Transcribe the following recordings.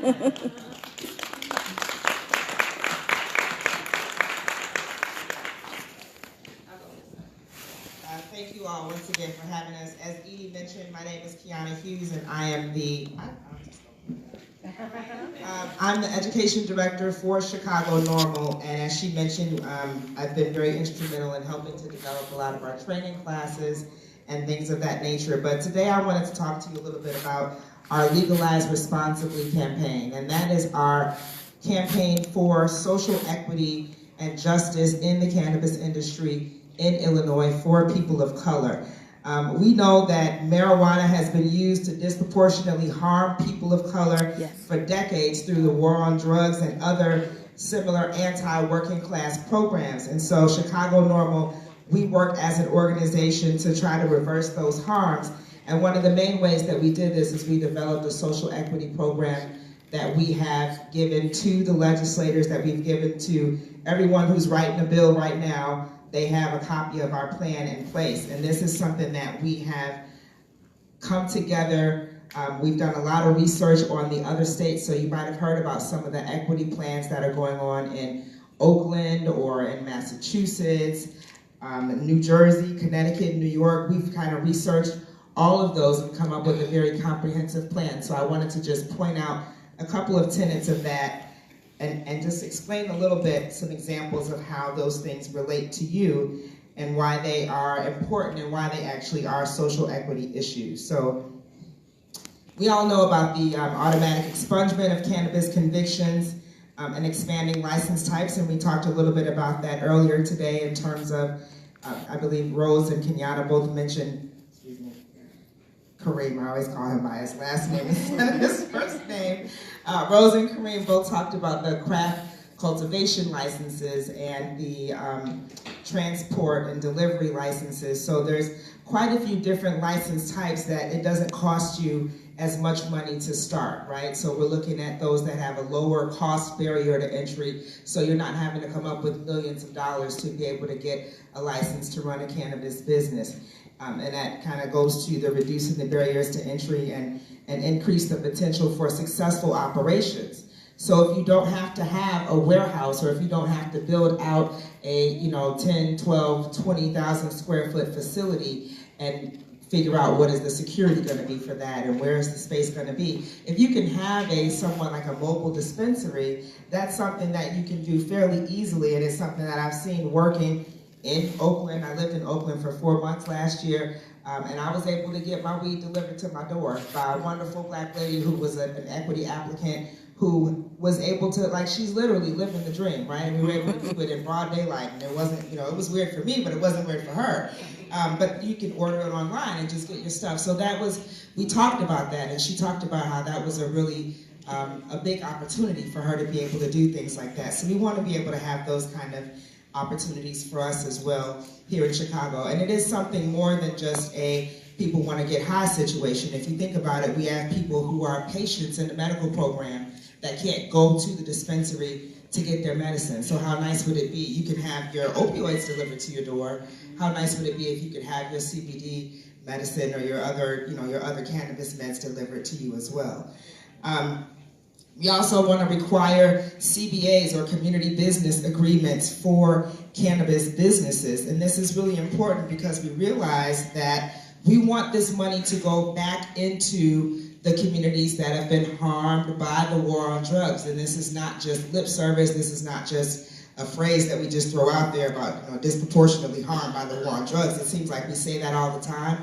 Thank you all once again for having us. As Edie mentioned, my name is Kiana Hughes, and I am I'm the education director for Chicago Normal, and as she mentioned, I've been very instrumental in helping to develop a lot of our training classes and things of that nature. But today I wanted to talk to you a little bit about our Legalize Responsibly campaign, and that is our campaign for social equity and justice in the cannabis industry in Illinois for people of color. We know that marijuana has been used to disproportionately harm people of color for decades through the war on drugs and other similar anti-working class programs. And so Chicago Normal, we work as an organization to try to reverse those harms. And one of the main ways that we did this is we developed a social equity program that we have given to the legislators, that we've given to everyone who's writing a bill right now. They have a copy of our plan in place. And this is something that we have come together. We've done a lot of research on the other states, so you might have heard about some of the equity plans that are going on in Oakland or in Massachusetts, New Jersey, Connecticut, New York. We've kind of researched all of those and come up with a very comprehensive plan. So I wanted to just point out a couple of tenets of that and just explain a little bit, some examples of how those things relate to you and why they are important and why they actually are social equity issues. So we all know about the automatic expungement of cannabis convictions and expanding license types, and we talked a little bit about that earlier today in terms of, I believe Rose and Kenyatta both mentioned, Kareem, I always call him by his last name instead of his first name. Rose and Kareem both talked about the craft cultivation licenses and the transport and delivery licenses. So there's quite a few different license types that it doesn't cost you as much money to start, right? So we're looking at those that have a lower cost barrier to entry, so you're not having to come up with millions of dollars to be able to get a license to run a cannabis business. And that kind of goes to the reducing the barriers to entry and increase the potential for successful operations. So if you don't have to have a warehouse, or if you don't have to build out a 10, 12, 20,000 square foot facility and figure out what is the security going to be for that and where is the space going to be. If you can have somewhat like a mobile dispensary, that's something that you can do fairly easily, and it's something that I've seen working in Oakland. I lived in Oakland for 4 months last year, and I was able to get my weed delivered to my door by a wonderful black lady who was an equity applicant who was able to, she's literally living the dream, right? And we were able to do it in broad daylight, and it wasn't, it was weird for me, but it wasn't weird for her. But you can order it online and just get your stuff. So we talked about that, and she talked about how that was a really a big opportunity for her to be able to do things like that. So we want to be able to have those kind of opportunities for us as well here in Chicago. And it is something more than just a people want to get high situation. If you think about it, we have people who are patients in the medical program that can't go to the dispensary to get their medicine. So how nice would it be? You can have your opioids delivered to your door. How nice would it be if you could have your CBD medicine or your other cannabis meds delivered to you as well? We also want to require CBAs, or community business agreements, for cannabis businesses. And this is really important because we realize that we want this money to go back into the communities that have been harmed by the war on drugs. And this is not just lip service. This is not just a phrase that we just throw out there about disproportionately harmed by the war on drugs. It seems like we say that all the time.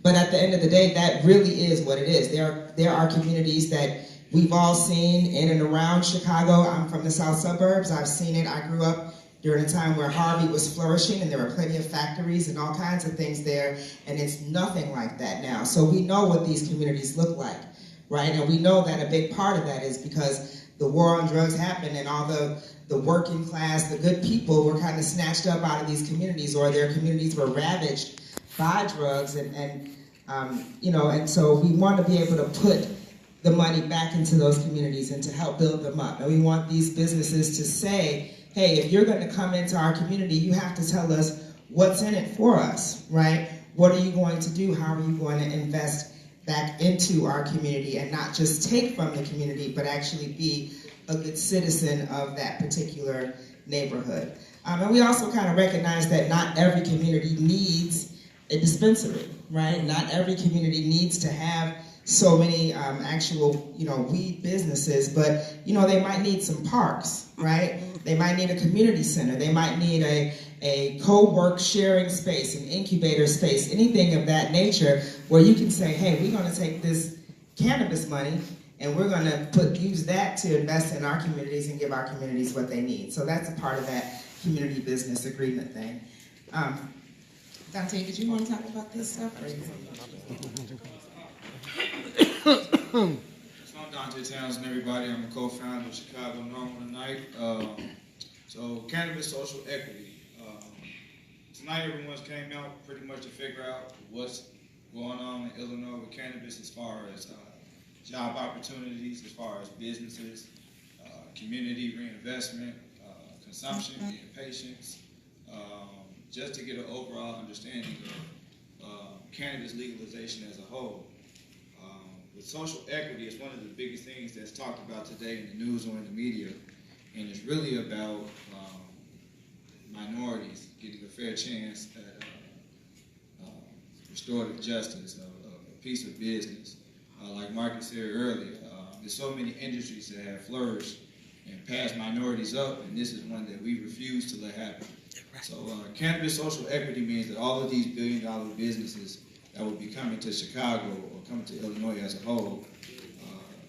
But at the end of the day, that really is what it is. There are communities that we've all seen in and around Chicago. I'm from the south suburbs. I've seen it. I grew up during a time where Harvey was flourishing, and there were plenty of factories and all kinds of things there, and it's nothing like that now. So we know what these communities look like, right? And we know that a big part of that is because the war on drugs happened, and all the working class, the good people, were kind of snatched up out of these communities, or their communities were ravaged by drugs, and so we want to be able to put the money back into those communities and to help build them up. And we want these businesses to say, hey, if you're going to come into our community, you have to tell us what's in it for us, right? What are you going to do? How are you going to invest back into our community and not just take from the community, but actually be a good citizen of that particular neighborhood. And we also kind of recognize that not every community needs a dispensary, right? Not every community needs to have so many actual, weed businesses, but, they might need some parks, right? They might need a community center. They might need a co-work sharing space, an incubator space, anything of that nature where you can say, hey, we're going to take this cannabis money and we're going to use that to invest in our communities and give our communities what they need. So that's a part of that community business agreement thing. Dante, did you want to talk about this stuff? So I'm Dante Townsend, everybody. I'm a co-founder of Chicago Normal tonight. So cannabis social equity. Tonight everyone's came out pretty much to figure out what's going on in Illinois with cannabis as far as job opportunities, as far as businesses, community reinvestment, consumption, being patients, just to get an overall understanding of cannabis legalization as a whole. With social equity, it's one of the biggest things that's talked about today in the news or in the media, and it's really about minorities getting a fair chance at restorative justice, a piece of business. Like Marcus said earlier, there's so many industries that have flourished and passed minorities up, and this is one that we refuse to let happen. So cannabis social equity means that all of these billion-dollar businesses that will be coming to Chicago or coming to Illinois as a whole,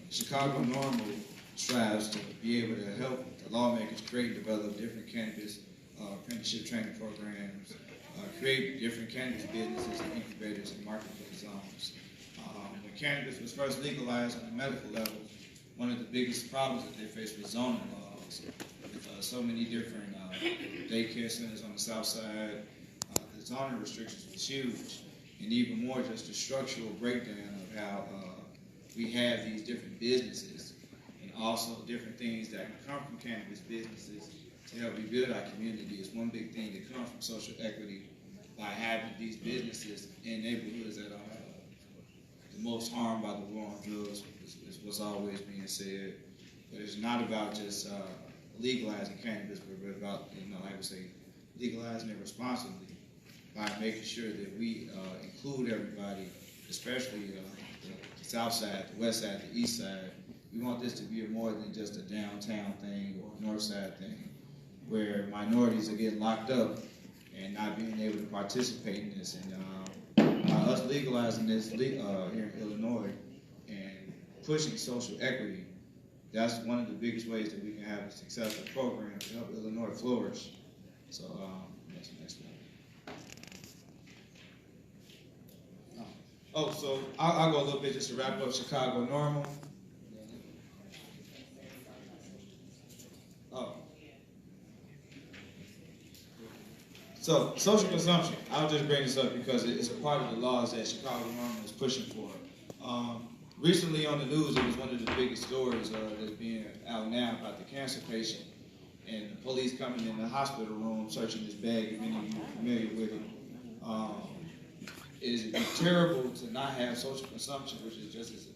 Chicago Normal strives to be able to help the lawmakers create and develop different cannabis apprenticeship training programs, create different cannabis businesses and incubators and marketplace zones. When cannabis was first legalized on the medical level, one of the biggest problems that they faced was zoning laws. With so many different daycare centers on the south side, the zoning restrictions was huge. And even more just the structural breakdown of how we have these different businesses and also different things that can come from cannabis businesses to help rebuild our community is one big thing that comes from social equity by having these businesses in neighborhoods that are the most harmed by the war on drugs is what's always being said. But it's not about just legalizing cannabis, but we're about, like we say, legalizing it responsibly by making sure that we include everybody, especially the south side, the west side, the east side. We want this to be more than just a downtown thing or a north side thing, where minorities are getting locked up and not being able to participate in this. And us legalizing this here in Illinois and pushing social equity, that's one of the biggest ways that we can have a successful program to help Illinois flourish. So that's the next one. So I'll go a little bit just to wrap up Chicago Normal. So social consumption, I'll just bring this up because it's a part of the laws that Chicago Normal is pushing for. Recently on the news, it was one of the biggest stories that's being out now about the cancer patient and the police coming in the hospital room searching his bag, if any of you are familiar with it. It is terrible to not have social consumption, which is just as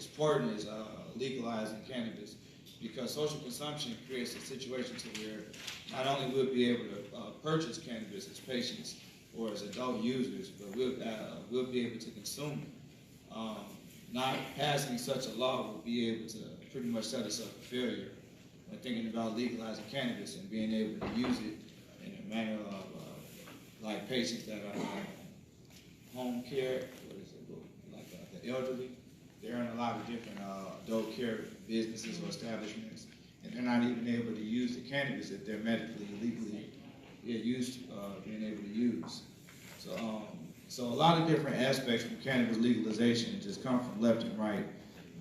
important as legalizing cannabis, because social consumption creates a situation to where not only we'll be able to purchase cannabis as patients or as adult users, but we'll be able to consume it. Not passing such a law will be able to pretty much set us up for failure when thinking about legalizing cannabis and being able to use it in a manner of like patients that are home care, like the elderly. They're in a lot of different adult care businesses or establishments, and they're not even able to use the cannabis that they're medically, legally used to being able to use. So a lot of different aspects from cannabis legalization just come from left and right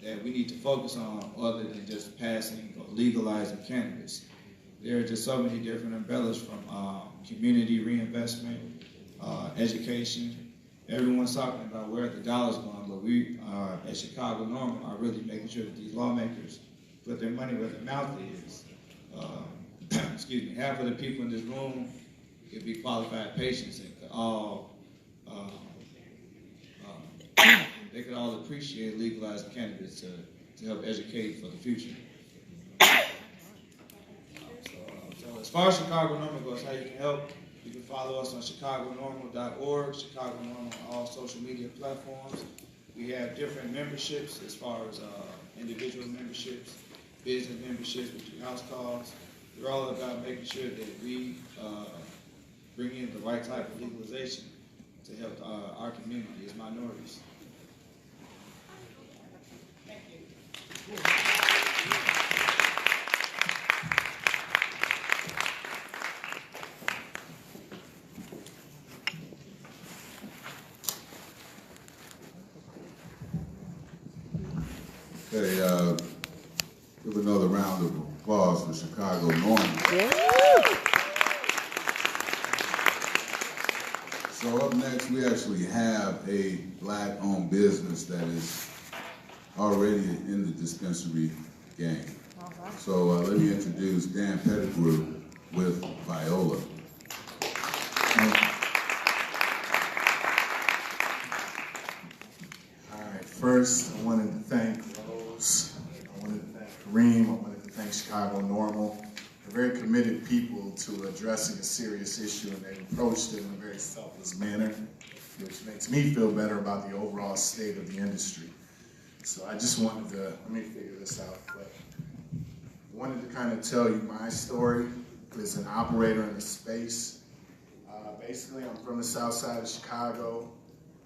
that we need to focus on other than just passing or legalizing cannabis. There are just so many different umbrellas from community reinvestment, education. Everyone's talking about where the dollar's going, but we at Chicago Normal are really making sure that these lawmakers put their money where their mouth is. Excuse me, half of the people in this room could be qualified patients and could all they could all appreciate Legalize Cannabis to help educate for the future. So as far as Chicago Normal goes, how you can help, you can follow us on chicagonormal.org, Chicago Normal on all social media platforms. We have different memberships as far as individual memberships, business memberships, we do house calls. They're all about making sure that we bring in the right type of legalization to help our community as minorities. Thank you. Okay, give another round of applause for Chicago Normal. So up next, we actually have a Black-owned business that is already in the dispensary game. So let me introduce Dan Pettigrew with Viola. First, I wanted to thank Rose, I wanted to thank Kareem, I wanted to thank Chicago Normal. They're very committed people to addressing a serious issue, and they've approached it in a very selfless manner, which makes me feel better about the overall state of the industry. So I just wanted to, let me figure this out, but I wanted to kind of tell you my story as an operator in the space. Basically, I'm from the south side of Chicago.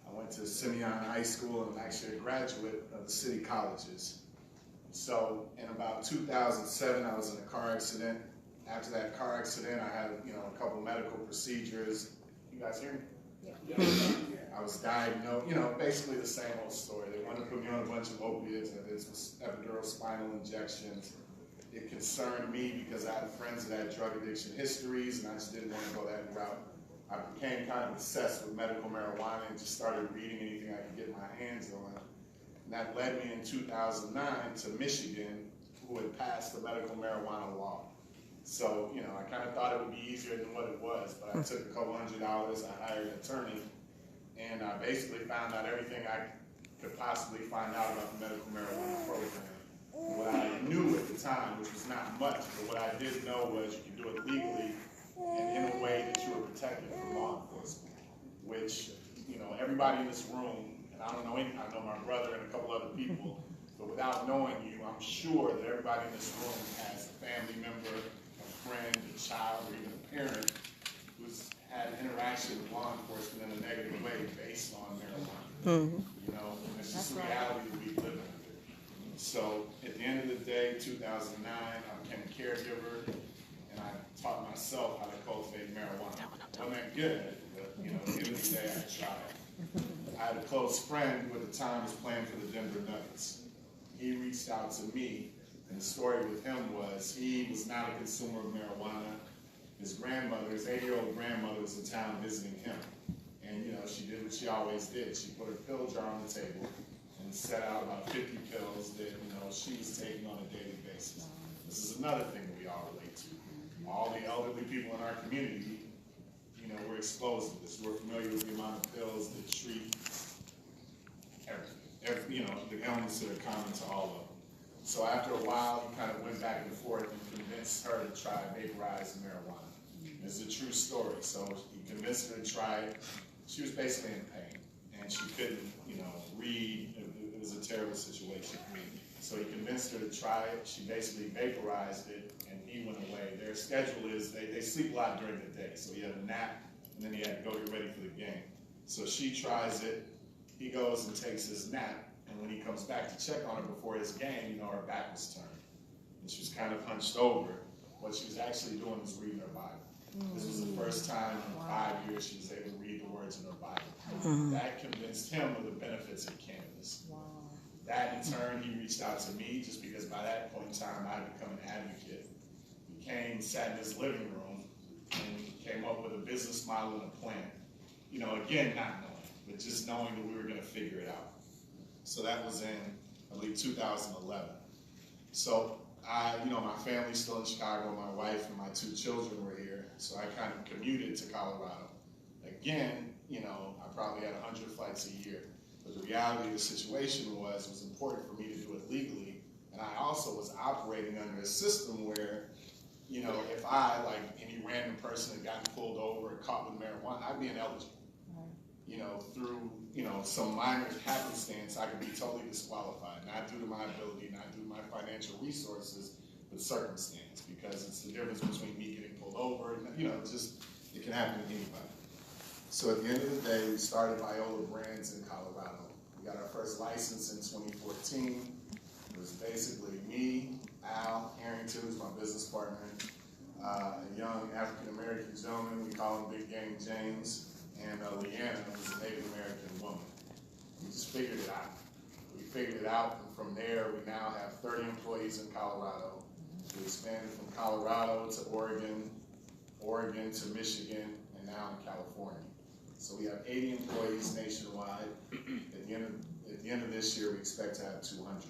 I went to Simeon High School, and I'm actually a graduate of the city colleges. So in about 2007, I was in a car accident. After that car accident, I had a couple medical procedures. You guys hear me? Yeah. I was diagnosed, basically the same old story. They wanted to put me on a bunch of opiates, and this was epidural spinal injections. It concerned me because I had friends that had drug addiction histories, and I just didn't want to go that route. I became kind of obsessed with medical marijuana and just started reading anything I could get my hands on. And that led me in 2009 to Michigan, who had passed the medical marijuana law. So, I kind of thought it would be easier than what it was, but I took a couple $100, I hired an attorney, and I basically found out everything I could possibly find out about the medical marijuana program. And what I knew at the time, which was not much, but what I did know was you could do it legally and in a way that you were protected from law enforcement, which, everybody in this room, and I don't know any, I know my brother and a couple other people, but without knowing you, I'm sure that everybody in this room has a family member, a friend, a child, or even a parent who's had interaction with law enforcement in a negative way based on marijuana. It's just the reality that we live in. So at the end of the day, 2009, I became a caregiver, and I taught myself how to cultivate marijuana. I wasn't that good at it, but at the end of the day, I tried. I had a close friend who at the time was playing for the Denver Nuggets. He reached out to me, and the story with him was he was not a consumer of marijuana. His grandmother, his 80-year-old grandmother, was in town visiting him. And she did what she always did. She put her pill jar on the table and set out about 50 pills that she was taking on a daily basis. This is another thing that we all relate to. All the elderly people in our community, we're exposed to this. We're familiar with the amount of pills that treat the illnesses that are common to all of them. So after a while, he kind of went back and forth and convinced her to try vaporized marijuana. This is a true story. So he convinced her to try it. She was basically in pain, and she couldn't, read. It was a terrible situation. So he convinced her to try it. She basically vaporized it, and he went away. Their schedule is they sleep a lot during the day. So he had a nap, and then he had to go get ready for the game. So she tries it. He goes and takes his nap, and when he comes back to check on her before his game, her back was turned, and she was kind of hunched over. What she was actually doing was reading her Bible. This was the first time in 5 years she was able to read the words in her Bible. That convinced him of the benefits of cannabis. That in turn, he reached out to me just because by that point in time I had become an advocate. He came, sat in his living room, and came up with a business model and a plan. Again, not knowing, but just knowing that we were going to figure it out. So that was in, I believe, 2011. So my family's still in Chicago. My wife and my 2 children were here. So I kind of commuted to Colorado. Again, I probably had 100 flights a year. But the reality of the situation was it was important for me to do it legally, and I also was operating under a system where, you know, if I, like any random person had gotten pulled over or caught with marijuana, I'd be ineligible. You know, through, you know, some minor happenstance, I could be totally disqualified, not due to my ability, not due to my financial resources, but circumstance, because it's the difference between me getting pulled over and, you know, just, it can happen to anybody. So at the end of the day, we started Viola Brands in Colorado. We got our first license in 2014. It was basically me, Al Harrington, who's my business partner, a young African-American gentleman, we call him Big Game James, and Leanna was a Native American woman. We just figured it out. We figured it out, and from there, we now have 30 employees in Colorado. We expanded from Colorado to Oregon, Oregon to Michigan, and now in California. So we have 80 employees nationwide. At the end of this year, we expect to have 200.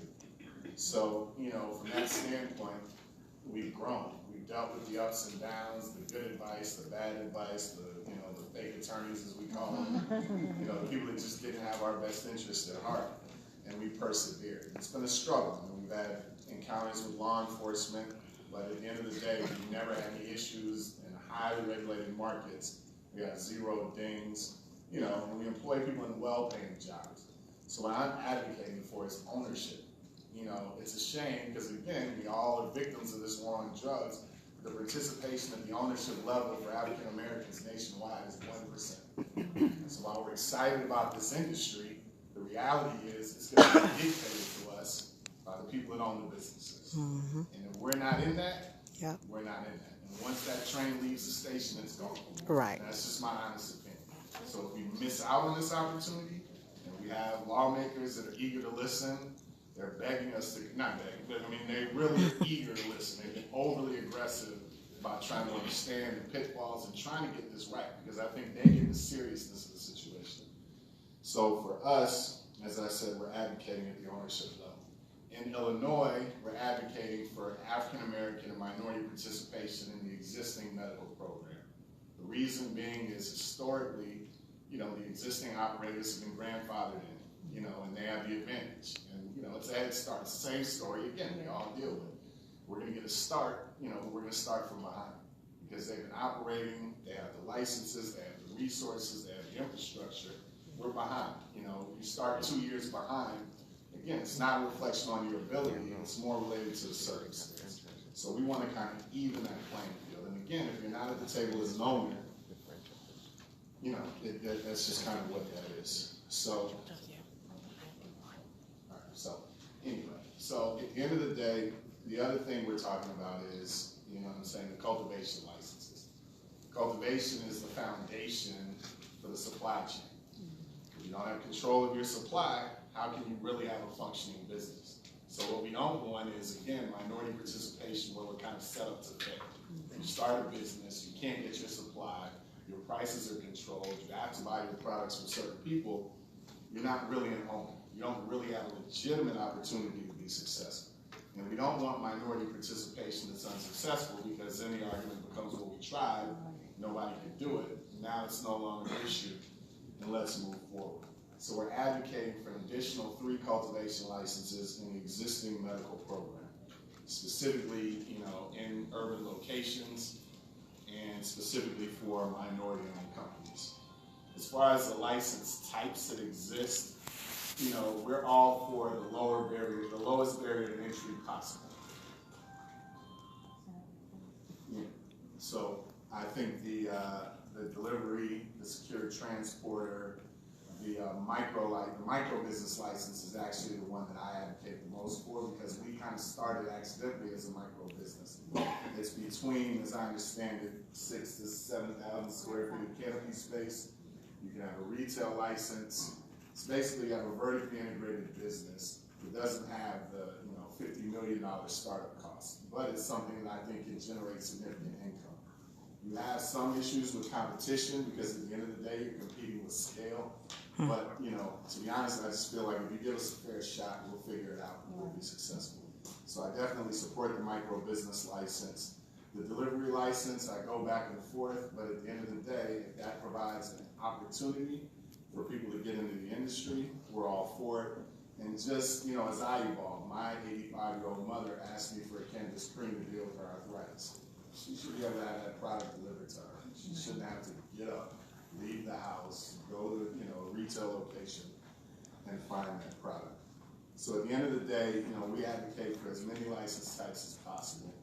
So, you know, from that standpoint, we've grown. We've dealt with the ups and downs, the good advice, the bad advice, the fake attorneys, as we call them. You know, the people that just didn't have our best interest at heart, and we persevered. It's been a struggle. I mean, we've had encounters with law enforcement, but at the end of the day, we've never had any issues in highly regulated markets. We have 0 dings, you know, and we employ people in well-paying jobs. So what I'm advocating for is ownership. You know, it's a shame because, again, we all are victims of this war on drugs. The participation at the ownership level for African Americans nationwide is 1%. So while we're excited about this industry, the reality is it's going to be dictated to us by the people that own the businesses. And if we're not in that, we're not in that. And once that train leaves the station, it's gone. Right. And that's just my honest opinion. So if we miss out on this opportunity, and we have lawmakers that are eager to listen, they're begging us to, not begging, but I mean, they really are eager to listen. They've been overly aggressive about trying to understand the pitfalls and trying to get this right, because I think they get the seriousness of the situation. So for us, as I said, we're advocating at the ownership level. In Illinois, we're advocating for African American and minority participation in the existing medical program. The reason being is historically, you know, the existing operators have been grandfathered in, you know, and they have the advantage. And, you know, it's a head start. It's the same story, again, we all deal with. We're going to get a start, you know, but we're going to start from behind because they've been operating, they have the licenses, they have the resources, they have the infrastructure. We're behind. You know, you start 2 years behind, again, it's not a reflection on your ability, it's more related to the circumstance. So we want to kind of even that playing field. And again, if you're not at the table as an owner, you know, that's just kind of what that is. So, all right, so anyway, so at the end of the day, the other thing we're talking about is, you know what I'm saying, the cultivation licenses. Cultivation is the foundation for the supply chain. If you don't have control of your supply, how can you really have a functioning business? So what we don't want is, again, minority participation where we're kind of set up to fail. You start a business, you can't get your supply, your prices are controlled, you have to buy your products from certain people, you're not really an owner. You don't really have a legitimate opportunity to be successful. And we don't want minority participation that's unsuccessful because then the argument becomes, well, we tried, nobody could do it, now it's no longer an issue, and let's move forward. So we're advocating for an additional 3 cultivation licenses in the existing medical program, specifically, you know, in urban locations and specifically for minority-owned companies. As far as the license types that exist, you know, we're all for the lowest barrier to entry possible. Yeah. So I think the delivery, the secure transporter, the micro business license is actually the one that I advocate the most for because we kind of started accidentally as a micro business. It's between, as I understand it, 6,000 to 7,000 square feet of canopy space. You can have a retail license. It's basically you have a vertically integrated business that doesn't have the $50 million startup cost, but it's something that I think can generate significant income. You have some issues with competition because at the end of the day, you're competing with scale. But, you know, to be honest, I just feel like if you give us a fair shot, we'll figure it out and we'll be successful. So I definitely support the micro business license. The delivery license, I go back and forth, but at the end of the day, if that provides an opportunity for people to get into the industry. We're all for it. And just, you know, as I evolve, my 85-year-old mother asked me for a cannabis cream to deal with her arthritis. She should be able to have that product delivered to her. She shouldn't have to get up, leave the house, go to, you know, a retail location and find that product. So at the end of the day, you know, we advocate for as many license types as possible.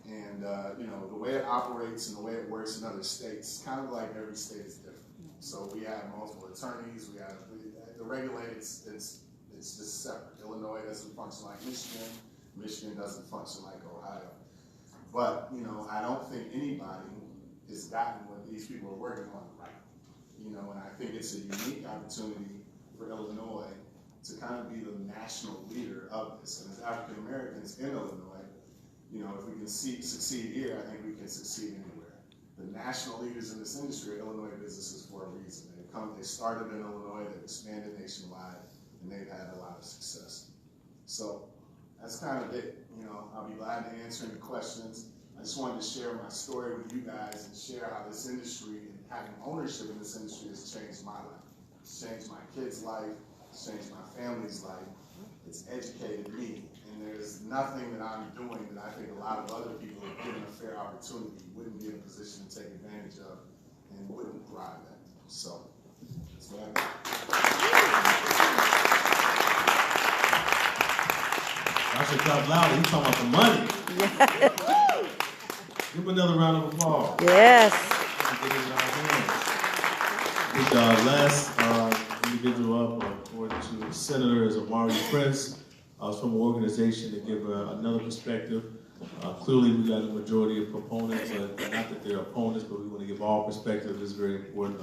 And, you know, the way it operates and the way it works in other states, kind of like every state is different. So we have multiple attorneys, the regulated, it's just separate. Illinois doesn't function like Michigan. Michigan doesn't function like Ohio. But, you know, I don't think anybody has gotten what these people are working on right. You know, and I think it's a unique opportunity for Illinois to kind of be the national leader of this. And as African Americans in Illinois, you know, if we can succeed here, I think we can succeed anywhere. The national leaders in this industry are Illinois businesses for a reason. They started in Illinois, they've expanded nationwide, and they've had a lot of success. So that's kind of it. You know, I'll be glad to answer any questions. I just wanted to share my story with you guys and share how this industry and having ownership in this industry has changed my life. It's changed my kids' life. It's changed my family's life. It's educated me. And there's nothing that I'm doing that I think a lot of other people who are given a fair opportunity wouldn't be in a position to take advantage of and wouldn't thrive at. So that's what I got. I should clap louder. He's talking about the money. Give him another round of applause. Yes. With last individual up, according to Senator, is Amari Prince. From an organization to give another perspective. Clearly, we got a majority of proponents, not that they're opponents, but we want to give all perspective. It's very important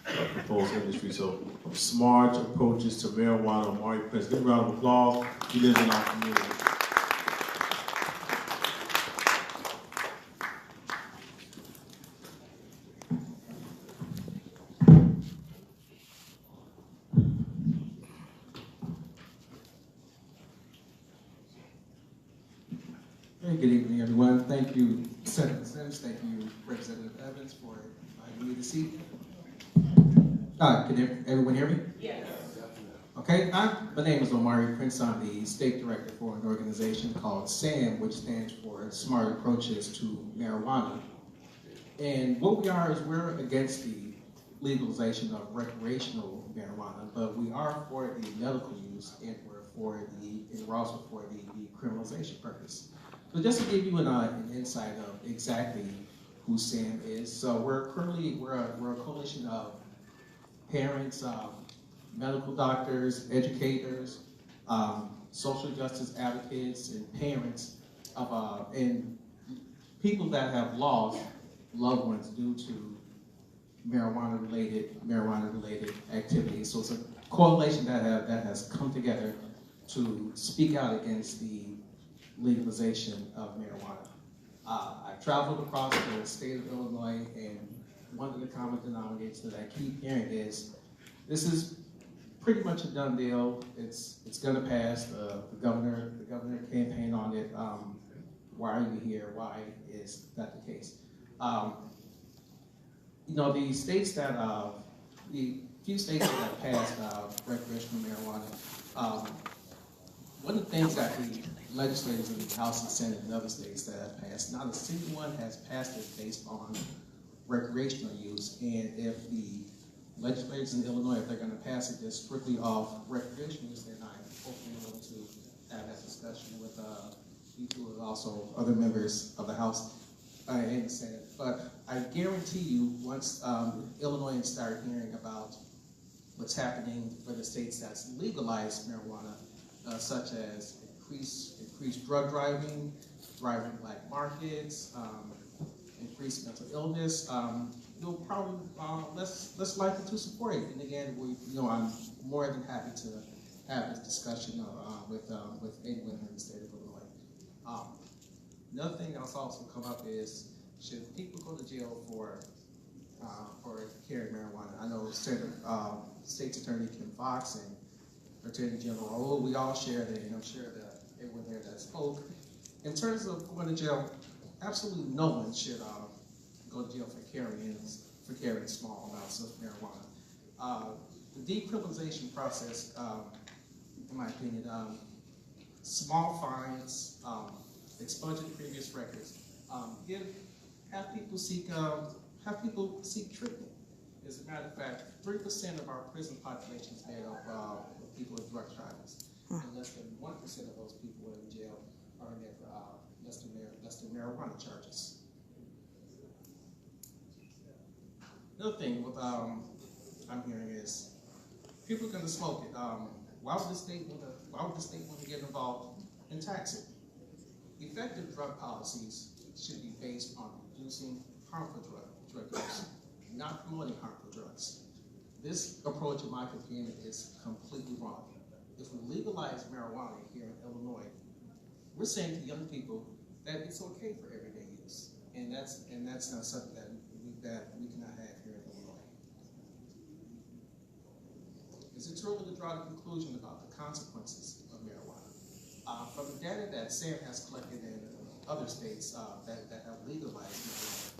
proposed industry. So, from smart approaches to marijuana, Amari Prince. Give a round of applause. He lives in our community. Good evening, everyone. Thank you, Senator Sims. Thank you, Representative Evans, for inviting me this evening. Can everyone hear me? Yes. Okay, my name is Omari Prince. I'm the state director for an organization called SAM, which stands for Smart Approaches to Marijuana. And what we are is we're against the legalization of recreational marijuana, but we are for the medical use, and we're also for the decriminalization purpose. So just to give you an insight of exactly who SAM is, so we're a coalition of parents, medical doctors, educators, social justice advocates, and parents of and people that have lost loved ones due to marijuana-related activities. So it's a coalition that has come together to speak out against the legalization of marijuana. I've traveled across the state of Illinois, and one of the common denominators that I keep hearing is, this is pretty much a done deal. It's going to pass. The governor campaigned on it. Why are you here? Why is that the case? You know, the states that the few states that have passed recreational marijuana. One of the things that the legislators in the House and Senate and other states that have passed, not a single one has passed it based on recreational use. And if the legislators in Illinois, if they're going to pass it just strictly off recreational use, then I'm hopefully able to have that discussion with you two and also other members of the House and the Senate. But I guarantee you, once Illinoisans start hearing about what's happening for the states that's legalized marijuana, such as increased drug driving black markets, increased mental illness, you'll probably less likely to support it. And again, I'm more than happy to have this discussion with anyone in the state of Illinois. Another thing that's also come up is, should people go to jail for carrying marijuana? I know State's Attorney Kim Fox and Attorney General, we all share that, and I'm sure that everyone there that spoke. In terms of going to jail, absolutely no one should go to jail for carrying small amounts of marijuana. The decriminalization process, in my opinion, small fines, expunging previous records, have people seek treatment. As a matter of fact, 3% of our prison population is made up of people with drug charges, and less than 1% of those people in jail are in there for less than marijuana charges. Another thing with I'm hearing is people are going to smoke it. Why would the state want to get involved and tax it? Effective drug policies should be based on reducing harmful drug use, not promoting harmful drugs. This approach, in my opinion, is completely wrong. If we legalize marijuana here in Illinois, we're saying to young people that it's okay for everyday use, and that's not something that we cannot have here in Illinois. Is it too early to draw the conclusion about the consequences of marijuana? From the data that Sam has collected in other states that have legalized marijuana,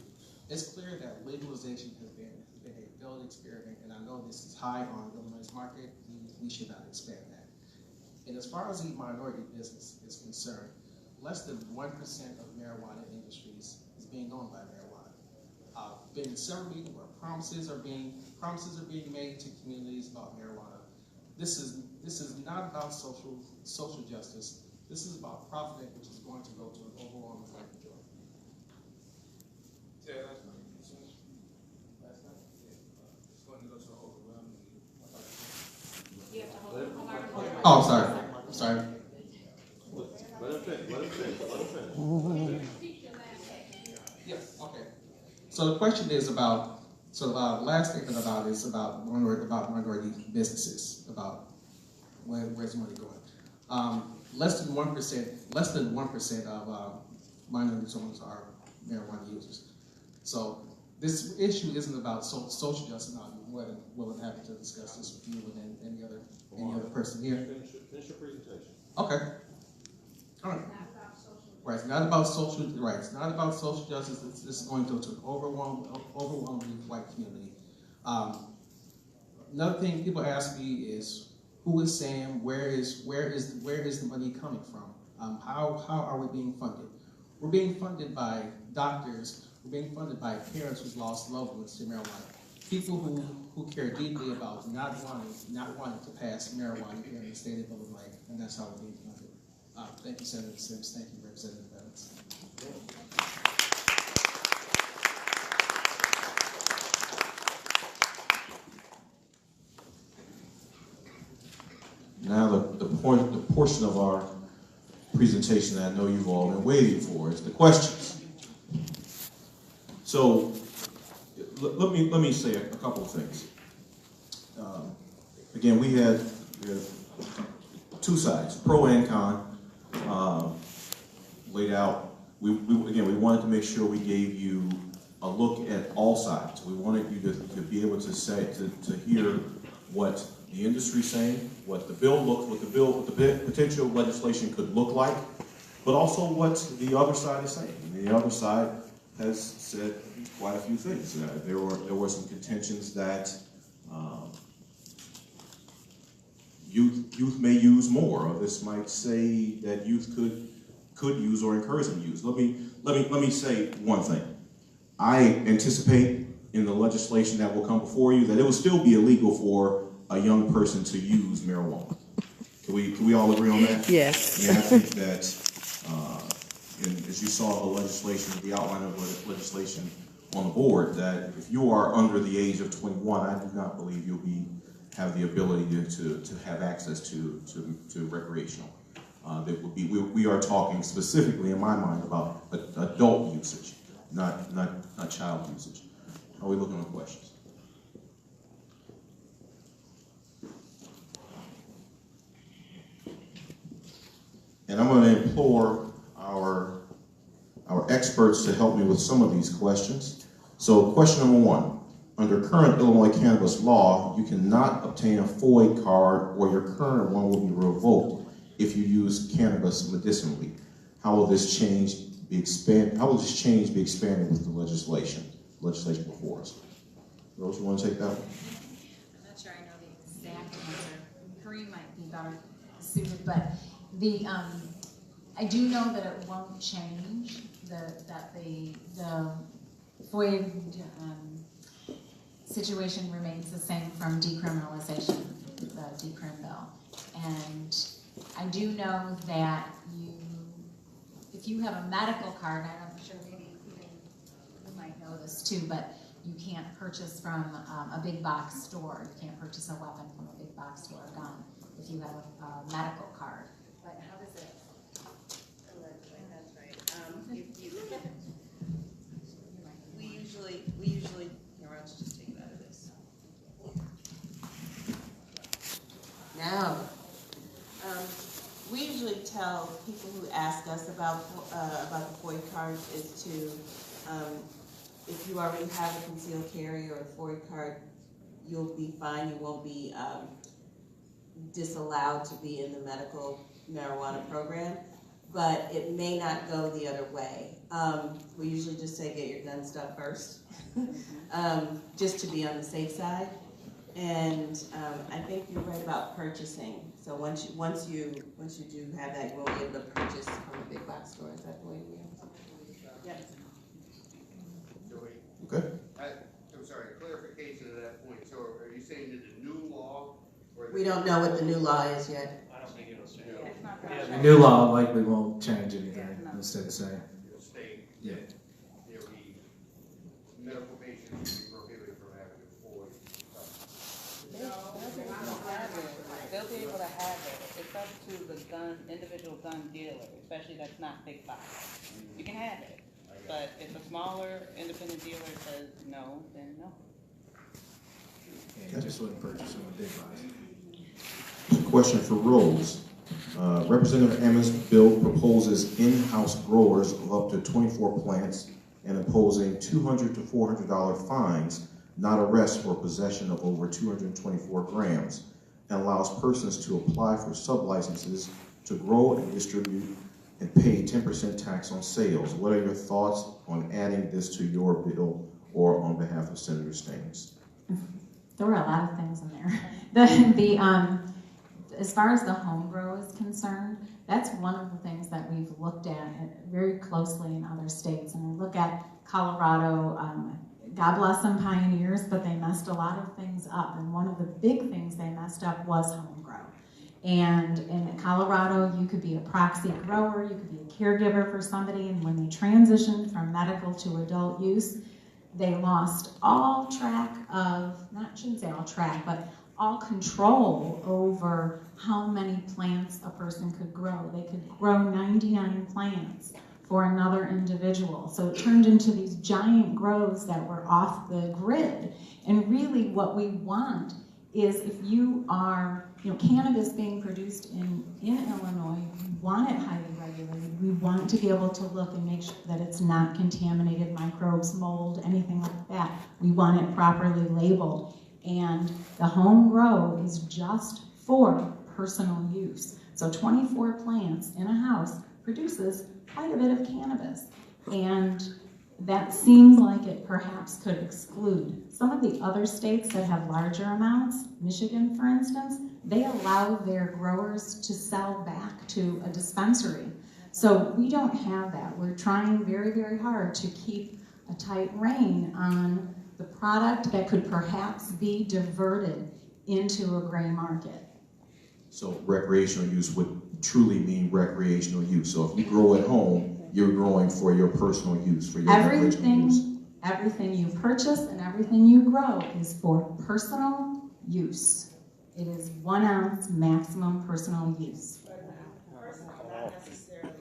it's clear that legalization has been a failed experiment, and I know this is high on Illinois' market. We should not expand that. And as far as the minority business is concerned, less than 1% of marijuana industries is being owned by marijuana. Been in several meetings where promises are being made to communities about marijuana. This is not about social justice. This is about profit, which is going to go to an overwhelming majority. Oh, I'm sorry. Let him finish. Yes, okay. So the question is about, the last statement about is about minority businesses, about where's the money going. Less than 1% of minority owners are marijuana users. So this issue isn't about social justice. I'll be more than happy to discuss this with you and any other person here. Finish your presentation. Okay. All right. Right. It's not about social. Right. It's not about social justice. This is going to an overwhelming white community. Another thing people ask me is, who is Sam? Where is the money coming from? How are we being funded? We're being funded by doctors. We're being funded by parents who've lost loved ones to marijuana. People who care deeply about not wanting to pass marijuana here in the state of Illinois, and that's how we're being funded. Thank you, Senator Sims. Thank you, Representative Evans. Now the portion of our presentation that I know you've all been waiting for is the questions. So let me say a couple of things. Again, we have two sides, pro and con, laid out. We wanted to make sure we gave you a look at all sides. We wanted you to be able to hear what the industry's saying, what the potential legislation could look like, but also what the other side is saying. And the other side has said quite a few things. There were some contentions that youth may use more, or this might say that youth could use or encourage them to use. Let me say one thing. I anticipate in the legislation that will come before you that it will still be illegal for a young person to use marijuana. Can we all agree on that? Yes. Yeah, I think that, as you saw the legislation, the outline of the legislation on the board, that if you are under the age of 21, I do not believe you'll have the ability to have access to recreational. That would be, we are talking specifically, in my mind, about adult usage, not child usage. Are we looking at questions? And I'm going to implore our experts to help me with some of these questions. So question number one, under current Illinois cannabis law, you cannot obtain a FOID card or your current one will be revoked if you use cannabis medicinally. How will this change be expanded with the legislation before us? Rose, you want to take that one? I'm not daughter is suited, but the, I do know that it won't change, that the FOIA situation remains the same from decriminalization, the decrim bill. And I do know that if you have a medical card, and I'm sure maybe even you might know this too, but you can't purchase from a big box store. You can't purchase a weapon from a big box store, a gun, if you have a medical card. But how does it? That's right. We usually, here, I'll just take it out of this. Now, we usually tell people who ask us about the FOIA card is to, if you already have a concealed carry or a FOIA card, you'll be fine. You won't be disallowed to be in the medical marijuana program, but it may not go the other way. We usually just say get your gun stuff first, just to be on the safe side. And I think you're right about purchasing. So once you do have that, you won't be able to purchase from a big box store. Is that the way you? Yes. Okay. I'm sorry, clarification to that point. So are you saying that the new law? We don't know what the new law is yet. I don't think it'll change. The new law likely won't change anything. It'll stay the same. It'll stay. Yeah. There'll be medical patients will be prohibited from having it for. They'll be able to have it. It's up to the individual gun dealer, especially that's not big box. You can have it, but if a smaller independent dealer says no, then no. Yeah, you just wouldn't purchase from a big box. Question for Rose. Representative Emmons' bill proposes in-house growers of up to 24 plants and imposing $200 to $400 fines, not arrests for possession of over 224 grams, and allows persons to apply for sublicenses to grow and distribute and pay 10% tax on sales. What are your thoughts on adding this to your bill or on behalf of Senator Staines? There were a lot of things in there. As far as the home grow is concerned, that's one of the things that we've looked at very closely in other states. And we look at Colorado, God bless them pioneers, but they messed a lot of things up. And one of the big things they messed up was home grow. And in Colorado, you could be a proxy grower, you could be a caregiver for somebody, and when they transitioned from medical to adult use, they lost all track of, shouldn't say all track, but all control over how many plants a person could grow. They could grow 99 plants for another individual. So it turned into these giant grows that were off the grid. And really what we want is if you are, cannabis being produced in Illinois, we want it highly regulated. We want to be able to look and make sure that it's not contaminated, microbes, mold, anything like that. We want it properly labeled. And the home grow is just for personal use. So 24 plants in a house produces quite a bit of cannabis. And that seems like it perhaps could exclude some of the other states that have larger amounts. Michigan, for instance, they allow their growers to sell back to a dispensary. So we don't have that. We're trying very, very hard to keep a tight rein on the product that could perhaps be diverted into a gray market. So recreational use would truly mean recreational use. So if you grow at home, you're growing for your personal use, for your recreational use. Everything you purchase and everything you grow is for personal use. It is 1 ounce maximum personal use.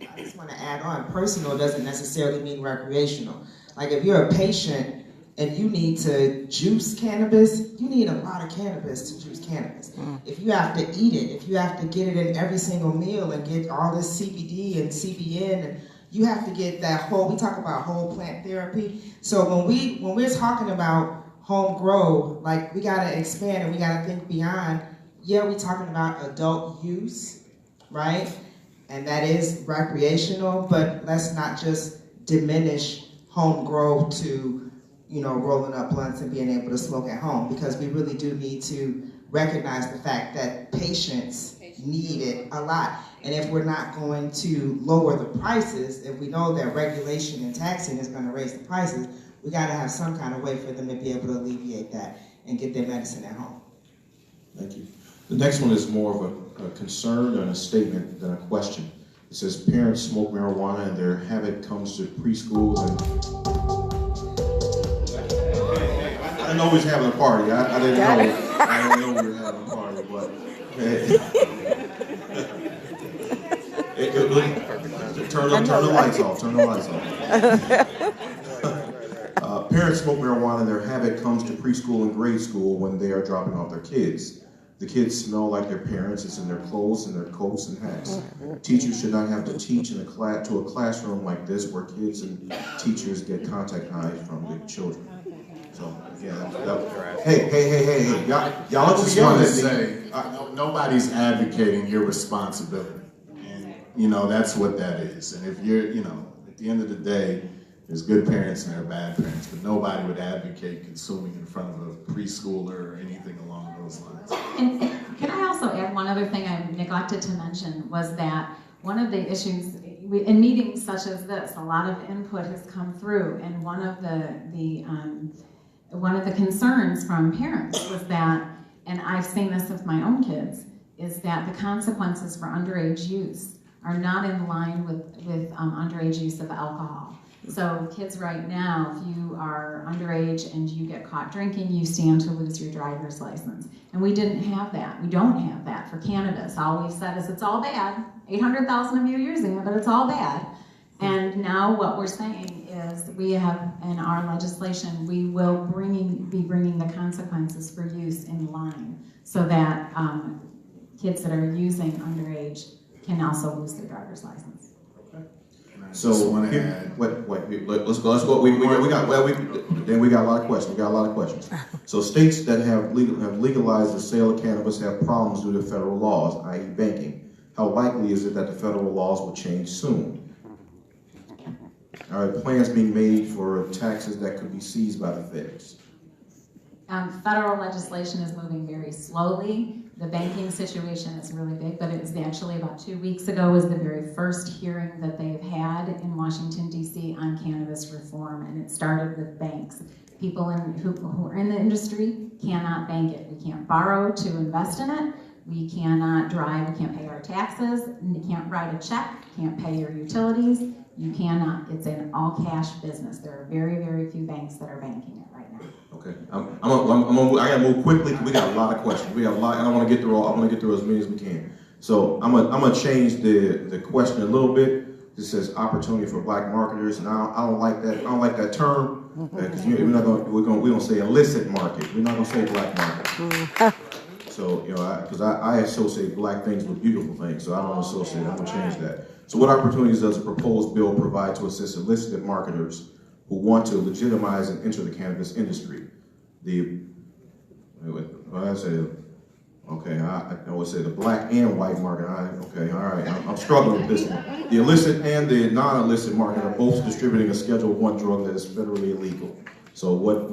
I just want to add on, personal doesn't necessarily mean recreational. Like if you're a patient and you need to juice cannabis, you need a lot of cannabis to juice cannabis. If you have to eat it, if you have to get it in every single meal and get all this CBD and CBN, and you have to get that whole, we talk about whole plant therapy. So when we're talking about home grow, like we gotta expand and we gotta think beyond, yeah, we're talking about adult use, right? And that is recreational, but let's not just diminish home grow to rolling up blunts and being able to smoke at home, because we really do need to recognize the fact that patients need it a lot. And if we're not going to lower the prices, if we know that regulation and taxing is going to raise the prices, we got to have some kind of way for them to be able to alleviate that and get their medicine at home. Thank you. The next one is more of a concern and a statement than a question. It says parents smoke marijuana and their habit comes to preschool and... I didn't know we was having a party. I didn't know we were having a party, but... Turn the lights off. Turn the lights off. Parents smoke marijuana and their habit comes to preschool and grade school when they are dropping off their kids. The kids smell like their parents. It's in their clothes and their coats and hats. Teachers should not have to teach in a classroom like this where kids and teachers get contact highs from the children. So, yeah, hey, y'all just want to say, nobody's advocating your responsibility. And, you know, that's what that is. And if you're, you know, at the end of the day, there's good parents and there are bad parents, but nobody would advocate consuming in front of a preschooler or anything along those lines. And can I also add one other thing I neglected to mention was that one of the issues in meetings such as this, a lot of input has come through, and one of the concerns from parents was that, and I've seen this with my own kids, is that the consequences for underage use are not in line with underage use of alcohol. So kids right now, if you are underage and you get caught drinking, you stand to lose your driver's license. And we didn't have that. We don't have that for cannabis. All we've said is it's all bad. 800,000 of you are using it, but it's all bad. And now what we're saying is we have, in our legislation, we will be bringing the consequences for use in line so that kids that are using underage can also lose their driver's license. So wait, let's go. We got a lot of questions. So states that have legalized the sale of cannabis have problems due to federal laws, i.e. banking. How likely is it that the federal laws will change soon? Are plans being made for taxes that could be seized by the feds? Federal legislation is moving very slowly. The banking situation is really big, but it was actually about 2 weeks ago was the very first hearing that they've had in Washington, D.C. on cannabis reform, and it started with banks. People who are in the industry cannot bank it. We can't borrow to invest in it. We cannot drive, we can't pay our taxes, and you can't write a check, can't pay your utilities. You cannot. It's an all-cash business. There are very, very few banks that are banking it right now. Okay, I gotta move quickly. We got a lot of questions. We got a lot, and I want to get through all. I want to get through as many as we can. So I'm gonna change the question a little bit. It says opportunity for black marketers, and I don't like that. I don't like that term because we don't say illicit market. We're not gonna say black market. So you know, because I associate black things with beautiful things, so I don't associate. I'm gonna change that. So what opportunities does the proposed bill provide to assist illicit marketers who want to legitimize and enter the cannabis industry? I would say the black and white market. I'm struggling with this one. The illicit and the non-illicit market are both distributing a Schedule 1 drug that is federally illegal. So what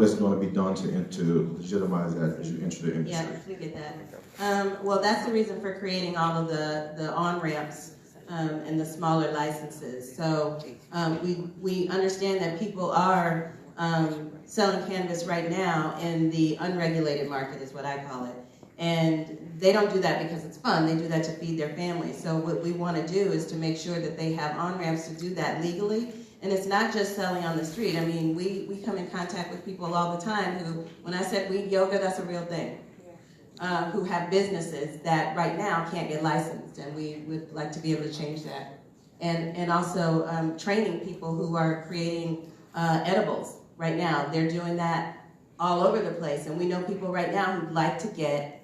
is going to be done to legitimize that as you enter the industry? Yeah, we get that. Well, that's the reason for creating all of the on-ramps and the smaller licenses. So we understand that people are selling cannabis right now in the unregulated market is what I call it. And they don't do that because it's fun. They do that to feed their families. So what we want to do is to make sure that they have on-ramps to do that legally. And it's not just selling on the street. I mean, we come in contact with people all the time who, when I said weed yoga, that's a real thing. Who have businesses that right now can't get licensed, and we would like to be able to change that. And also training people who are creating edibles right now. They're doing that all over the place, and we know people right now who'd like to get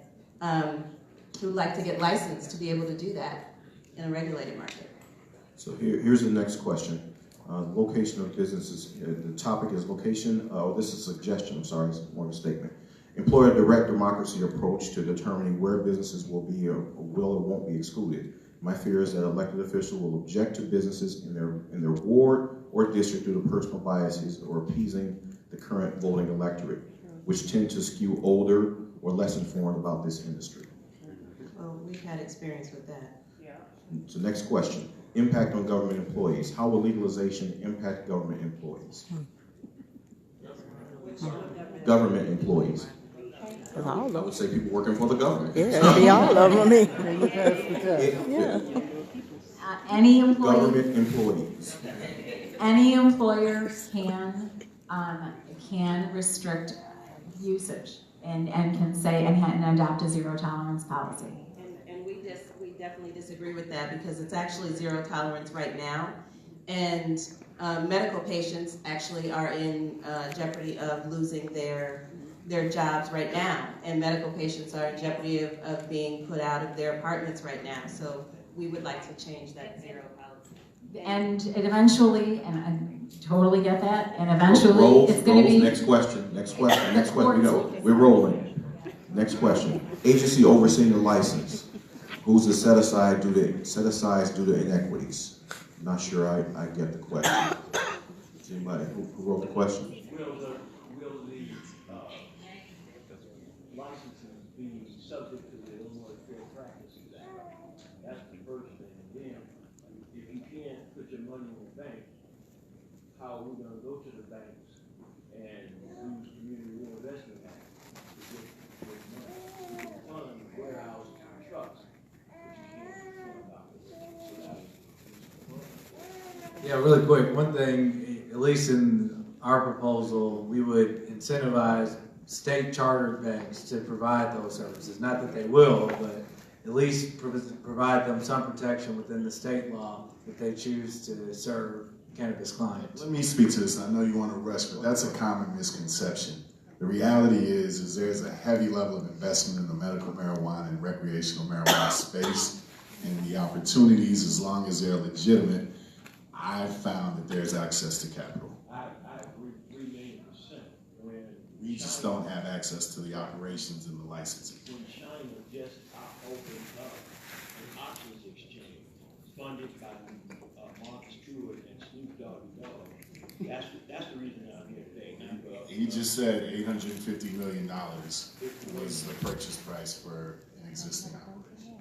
licensed to be able to do that in a regulated market. So here's the next question. Location of businesses. The topic is location. This is a suggestion. I'm sorry, it's more of a statement. Employ a direct democracy approach to determining where businesses will be or will or won't be excluded. My fear is that elected officials will object to businesses in their ward or district due to personal biases or appeasing the current voting electorate, which tend to skew older or less informed about this industry. So we've had experience with that. Yeah. So next question, impact on government employees. How will legalization impact government employees? Government employees. I would say people working for the government. Yeah, it'd be all of them. I mean, Any employee, Government employees. any employer can restrict usage and can say and adopt a zero tolerance policy. And we definitely disagree with that because it's actually zero tolerance right now. And medical patients actually are in jeopardy of losing their jobs right now. And medical patients are in jeopardy of being put out of their apartments right now. So we would like to change that zero policy. And it eventually, and I totally get that, and eventually it's going to be... Next question. We're rolling. Next question. Agency overseeing the license. Who's the set aside due to inequities? I'm not sure I get the question. Is anybody who wrote the question? Will the licenses be subject to the Illinois Fair Practices Act? That's the first thing. And then, if you can't put your money in the bank, how are we going to go to the banks and use Community Reinvestment Act to get money? We can fund warehouse trucks, but you can't fund Yeah, really quick, one thing, at least in our proposal, we would incentivize state chartered banks to provide those services. Not that they will, but at least provide them some protection within the state law if they choose to serve cannabis clients. Let me speak to this. I know you want to rush, but that's a common misconception. The reality is there's a heavy level of investment in the medical marijuana and recreational marijuana space, and the opportunities, as long as they're legitimate, I've found that there's access to capital. I agree 3,000,000%. We just don't have access to the operations and the licensing. When China just opened up an options exchange funded by Marcus Stewart and Snoop Doggy Dogg, that's the reason I'm here today. He just said $850 million was the purchase price for an existing operation.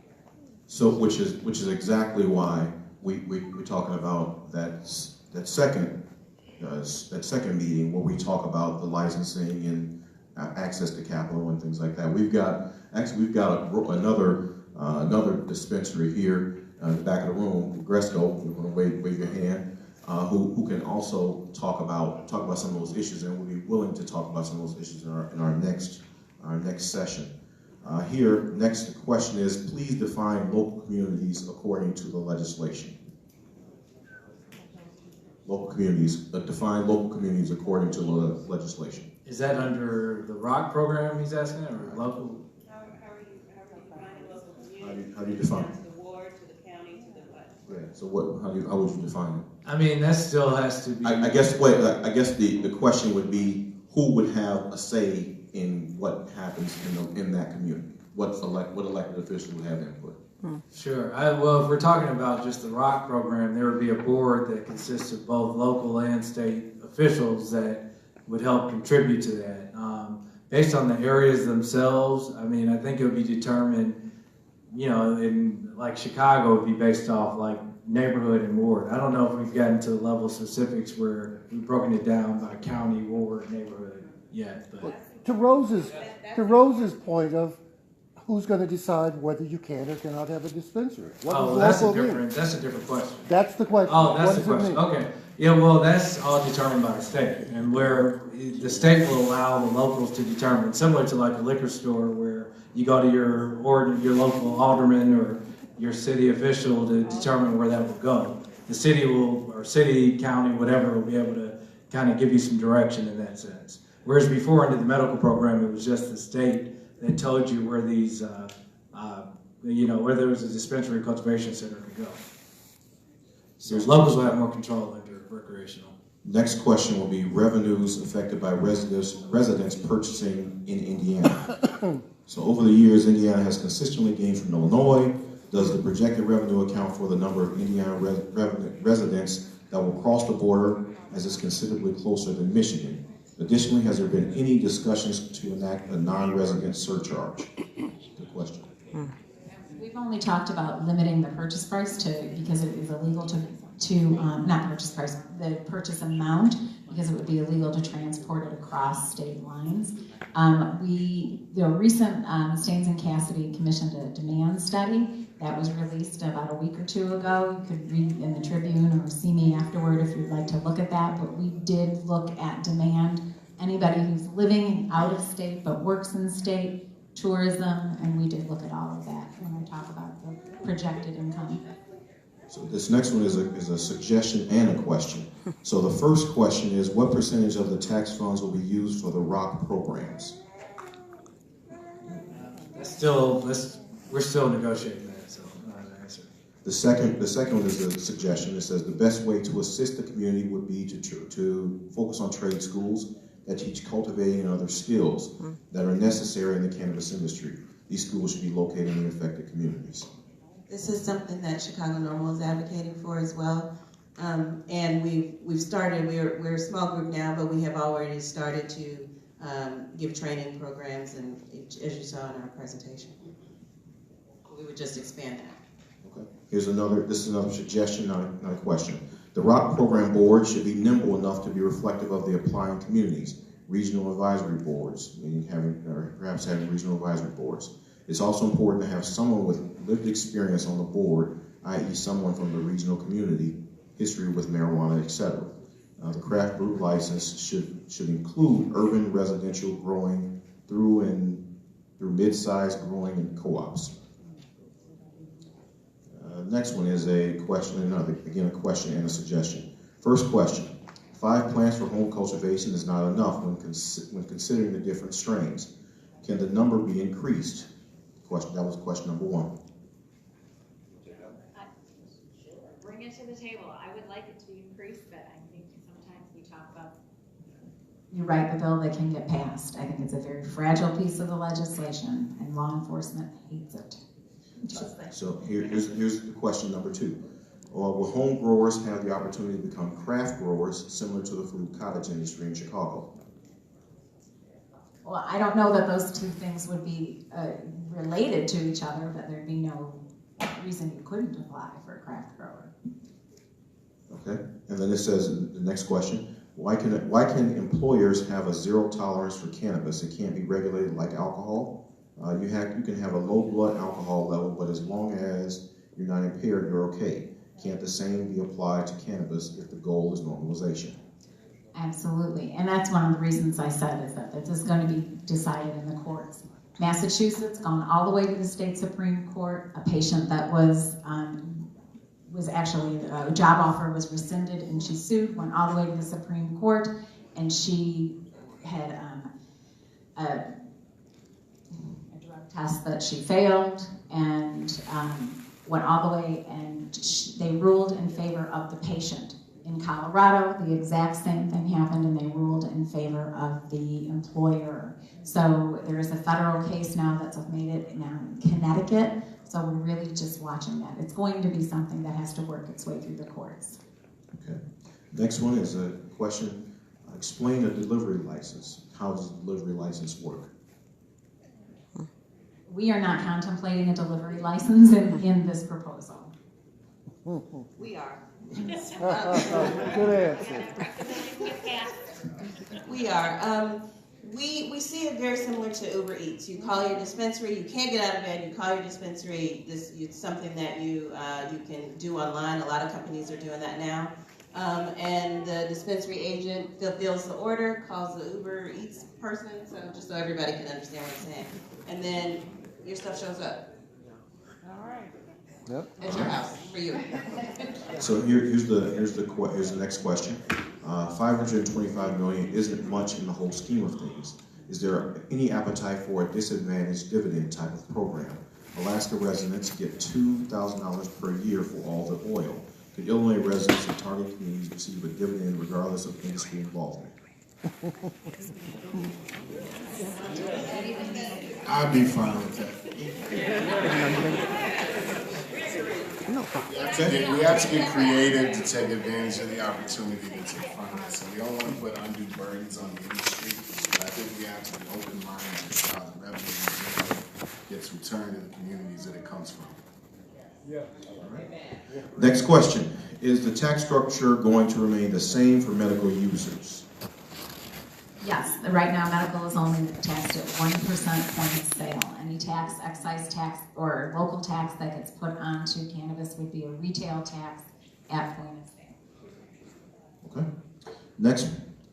So, which is exactly why we're talking about that second meeting where we talk about the licensing and access to capital and things like that. We've got another dispensary here in the back of the room, Gresco. We're going to wave your hand. Who can also talk about some of those issues, and we'll be willing to talk about some of those issues in our next session. Here, next question is, please define local communities according to the legislation. Local communities, define local communities according to the legislation. Is that under the ROC program he's asking, or local? How are you defining local community? How do you define it? To the ward, to the county, to the what? Yeah. So how would you define it? I mean, that still has to be. I guess the question would be, who would have a say in what happens in that community? What elected official would have input? Sure. Well, if we're talking about just the ROC program, there would be a board that consists of both local and state officials that would help contribute to that. Based on the areas themselves, I mean, I think it would be determined, in like Chicago, it would be based off like neighborhood and ward. I don't know if we've gotten to the level of specifics where we've broken it down by county, ward, neighborhood yet. But to Rose's point of who's going to decide whether you can or cannot have a dispensary? that's a different question. That's the question. Oh, that's the question. Okay. Yeah, well, that's all determined by the state, and where the state will allow the locals to determine, similar to like a liquor store where you go to your local alderman or your city official to determine where that will go. The city city, county, whatever, will be able to kind of give you some direction in that sense. Whereas before, under the medical program, it was just the state that told you where these, where there was a dispensary cultivation center to go. So locals will have more control under recreational. Next question will be revenues affected by residents purchasing in Indiana. So over the years, Indiana has consistently gained from Illinois. Does the projected revenue account for the number of Indiana residents that will cross the border, as it's considerably closer than Michigan? Additionally, has there been any discussions to enact a non-resident surcharge? Good question. We've only talked about limiting the purchase price because it is illegal not purchase price, the purchase amount, because it would be illegal to transport it across state lines. The recent Staines and Cassidy commissioned a demand study that was released about a week or two ago. You could read in the Tribune or see me afterward if you'd like to look at that, but we did look at demand. Anybody who's living out of state but works in state, tourism, and we did look at all of that when I talk about the projected income. So this next one is a suggestion and a question. So the first question is, what percentage of the tax funds will be used for the ROC programs? We're still negotiating that, so not an answer. The second one is a suggestion. It says the best way to assist the community would be to focus on trade schools that teach cultivating and other skills that are necessary in the cannabis industry. These schools should be located in the affected communities. This is something that Chicago NORML is advocating for as well. And we've started, we're a small group now, but we have already started to give training programs, and as you saw in our presentation. We would just expand that. Okay. This is another suggestion, not a question. The ROC program board should be nimble enough to be reflective of the applying communities, regional advisory boards, perhaps having regional advisory boards. It's also important to have someone with lived experience on the board, i.e. someone from the regional community, history with marijuana, etc. The craft brew license should include urban residential growing through mid-sized growing and co-ops. Next one is a question, again a question and a suggestion. First question, 5 plants for home cultivation is not enough when considering the different strains. Can the number be increased? That was question number 1. Bring it to the table. I would like it to be increased, but I think sometimes we talk about you write the bill that can get passed. I think it's a very fragile piece of the legislation, and law enforcement hates it. So here's the question number 2. Will home growers have the opportunity to become craft growers similar to the food cottage industry in Chicago? Well, I don't know that those two things would be related to each other, but there'd be no reason you couldn't apply for a craft grower. Okay, and then it says, the next question, why can employers have a zero tolerance for cannabis? It can't be regulated like alcohol. You can have a low blood alcohol level, but as long as you're not impaired, you're okay. Can't the same be applied to cannabis if the goal is normalization? Absolutely, and that's one of the reasons I said is that this is going to be decided in the courts. Massachusetts gone all the way to the state Supreme Court. A patient that was actually a job offer was rescinded, and she sued. Went all the way to the Supreme Court, and she had a drug test that she failed, and went all the way, and they ruled in favor of the patient. In Colorado, the exact same thing happened, and they ruled in favor of the employer. So there is a federal case now that's made it now in Connecticut, so we're really just watching that. It's going to be something that has to work its way through the courts. Okay. Next one is a question, explain a delivery license. How does a delivery license work? We are not contemplating a delivery license in this proposal. We are. Good answer. We are. We see it very similar to Uber Eats. You call your dispensary, you can't get out of bed, you call your dispensary. It's something that you can do online. A lot of companies are doing that now. And the dispensary agent fulfills the order, calls the Uber Eats person, so just so everybody can understand what I'm saying. And then your stuff shows up. All right. Yep. At your house for you. So here's the next question. 525 million isn't much in the whole scheme of things. Is there any appetite for a disadvantaged dividend type of program? Alaska residents get $2,000 per year for all the oil. Could Illinois residents in target communities receive a dividend regardless of industry involvement? I'd be fine with that. We have to get creative to take advantage of the opportunity to take finance. So we don't want to put undue burdens on the industry. I think we have to be open-minded to how the revenue is generated. gets returned to the communities that it comes from. Next question. Is the tax structure going to remain the same for medical users? Yes, right now medical is only taxed at 1% point of sale. Any tax, excise tax, or local tax that gets put onto cannabis would be a retail tax at point of sale. Okay. Next,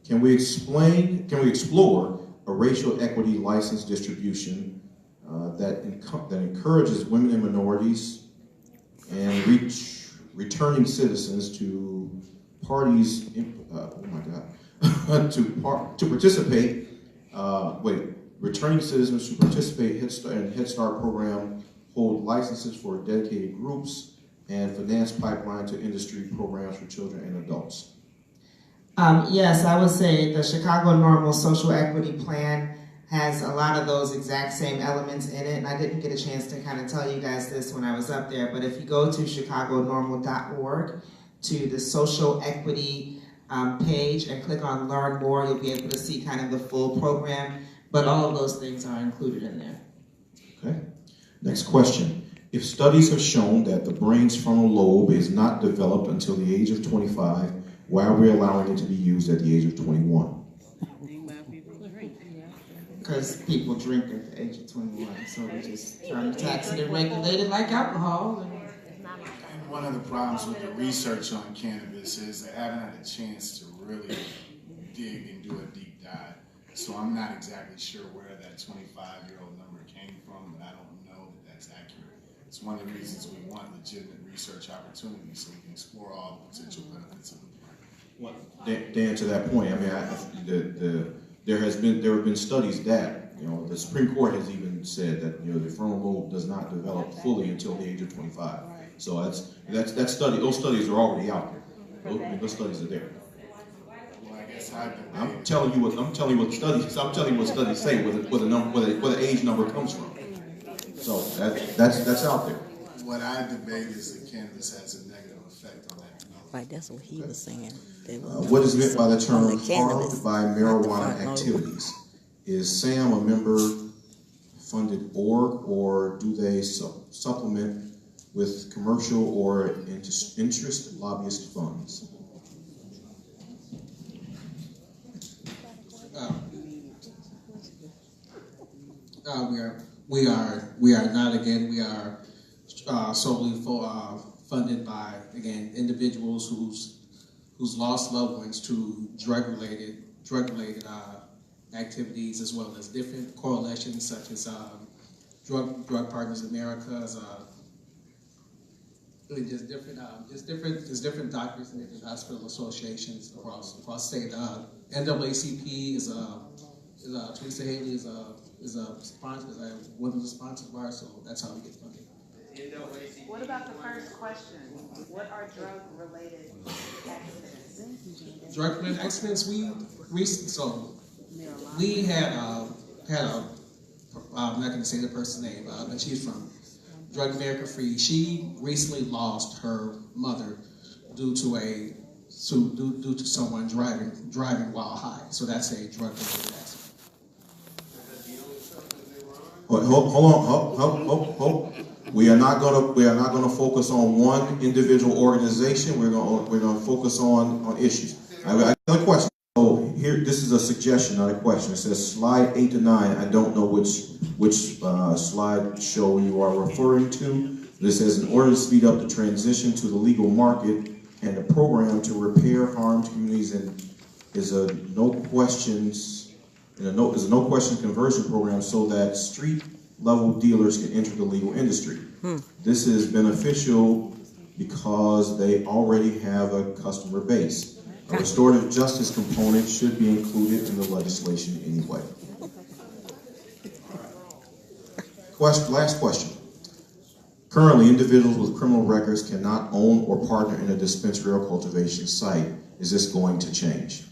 can we explore a racial equity license distribution that encourages women and minorities and returning citizens to parties, to participate, returning citizens to participate in Head Start program, hold licenses for dedicated groups, and finance pipeline to industry programs for children and adults? Yes, I would say the Chicago Normal Social Equity Plan has a lot of those exact same elements in it, and I didn't get a chance to kind of tell you guys this when I was up there, but if you go to chicagonormal.org to the social equity page and click on Learn More, you'll be able to see kind of the full program, but all of those things are included in there. Okay. Next question. If studies have shown that the brain's frontal lobe is not developed until the age of 25, why are we allowing it to be used at the age of 21? Because people drink at the age of 21, so we're just trying to tax it and regulate it like alcohol. And one of the problems with the research on cannabis is they haven't had a chance to really dig and do a deep dive. So I'm not exactly sure where that 25-year-old number came from, but I don't know that that's accurate. It's one of the reasons we want legitimate research opportunities so we can explore all the potential benefits of the plant. Dan, to that point, I mean, there have been studies that, the Supreme Court has even said that, the frontal lobe does not develop fully until the age of 25. So those studies are already out there. Those studies are there. Well, I guess I'm telling you what studies say where the age number comes from. So that's out there. What I debate is that cannabis has a negative effect on that. Right, that's what he was saying. What is meant by the term harmed by marijuana activities? Is SAM a member-funded org, or do they supplement with commercial or interest lobbyist funds? We are not, again, we are solely funded by, again, individuals who's lost loved ones to drug-related activities, as well as different coalitions such as Drug Partners America, just different doctors and different hospital associations across the state. NAACP is Teresa Haley is a sponsor, one of the sponsors of ours, so that's how we get funded. What about the first question? What are drug-related accidents? Drug-related accidents, we had I'm not going to say the person's name, but she's from Drug America Free. She recently lost her mother due to someone driving while high. So that's a drug-related accident. Hold on. We are not gonna focus on one individual organization. We're gonna focus on issues. I got another question. So here, this is a suggestion, not a question. It says slide 8 to 9. I don't know which slide show you are referring to. This says, in order to speed up the transition to the legal market and the program to repair harmed communities, and is a no questions conversion program so that street level dealers can enter the legal industry. This is beneficial because they already have a customer base. A restorative justice component should be included in the legislation anyway. Last question. Currently, individuals with criminal records cannot own or partner in a dispensary or cultivation site. Is this going to change?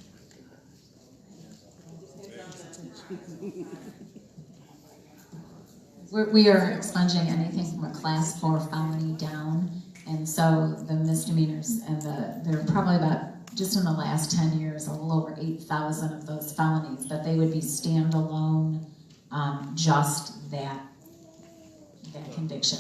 We are expunging anything from a class 4 felony down, and so the misdemeanors and there are probably about, just in the last 10 years, a little over 8,000 of those felonies, but they would be standalone, just that that conviction.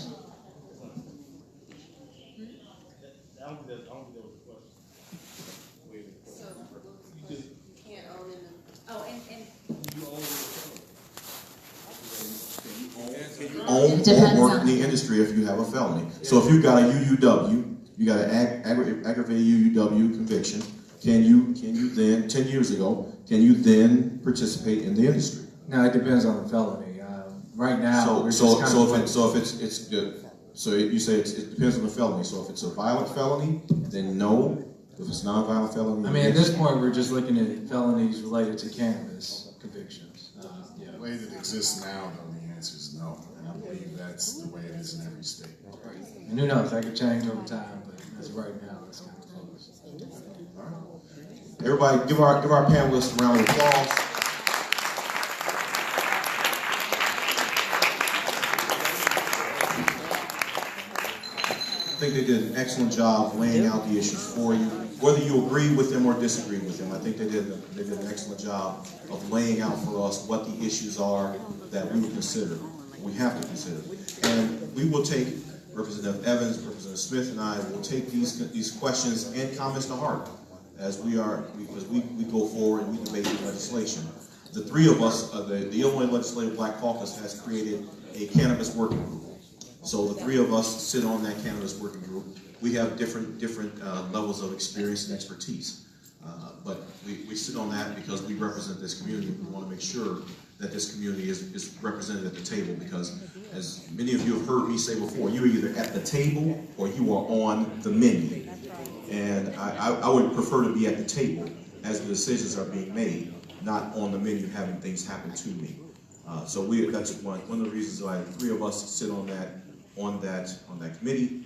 Own or work in the industry if you have a felony. So if you've got a UUW, you got an aggravated UUW conviction, can you then, 10 years ago, can you then participate in the industry? No, it depends on the felony. Right now, so you say it depends on the felony. So if it's a violent felony, then no. If it's non-violent felony, I mean, at this point, we're just looking at felonies related to cannabis convictions. The way that it exists now, though, the answer is no. And I believe that's the way it is in every state. And who knows, that could change over time, but as of right now, that's kind of close. All right. Everybody, give our panelists a round of applause. I think they did an excellent job laying out the issues for you. Whether you agree with them or disagree with them, I think they did an excellent job of laying out for us what the issues are that we would consider, we have to consider. And we will take, Representative Evans, Representative Smith, and I will take these questions and comments to heart as we go forward and we debate the legislation. The three of us, the Illinois Legislative Black Caucus has created a cannabis working group. So the three of us sit on that cannabis working group. We have different levels of experience and expertise. But we sit on that because we represent this community. We want to make sure that this community is represented at the table, because as many of you have heard me say before, you're either at the table or you are on the menu. And I would prefer to be at the table as the decisions are being made, not on the menu having things happen to me. So that's one of the reasons why the three of us sit on that committee.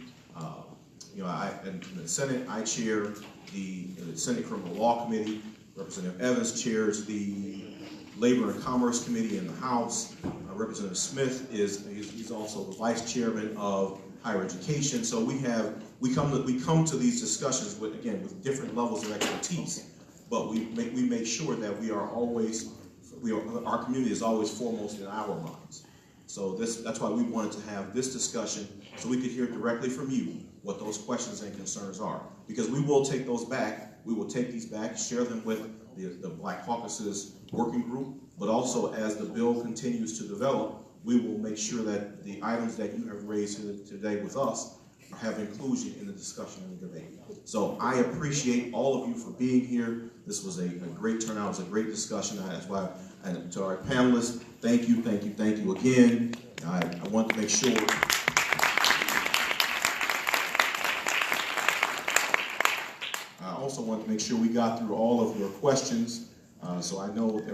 In the Senate, I chair the Senate Criminal Law Committee. Representative Evans chairs the Labor and Commerce Committee in the House. Representative Smith he's also the vice chairman of Higher Education. So we come to these discussions with different levels of expertise, but we make sure that our community is always foremost in our minds. So that's why we wanted to have this discussion, so we could hear directly from you what those questions and concerns are. Because we will take those back, we will take these back, share them with the Black Caucus's working group, but also as the bill continues to develop, we will make sure that the items that you have raised here today with us have inclusion in the discussion and the debate. So I appreciate all of you for being here. This was a great turnout, it was a great discussion. That's why, and to our panelists, thank you again. I want to make sure also want to make sure we got through all of your questions. So I know I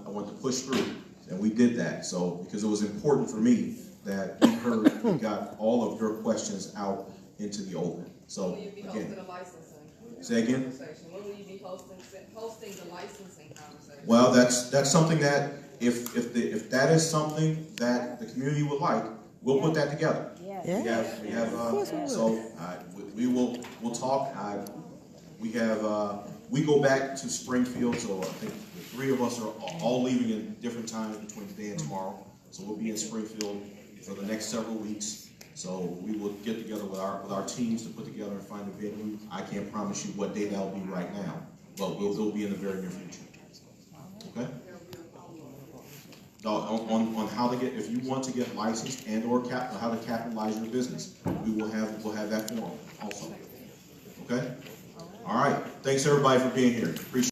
want to push through, and we did that. So because it was important for me that we got all of your questions out into the open. So will you be hosting a licensing? Say again. When will you be hosting the licensing conversation? Well, that's something that if that is something that the community would like, we'll put that together. Yeah. We'll talk. We go back to Springfield, so I think the three of us are all leaving in different times between today and tomorrow. So we'll be in Springfield for the next several weeks. So we will get together with our teams to put together and find a venue. I can't promise you what day that'll be right now, but we'll be in the very near future. Okay? On how to get, if you want to get licensed and or how to capitalize your business, we'll have that forum also. Okay? All right. Thanks everybody for being here. Appreciate it.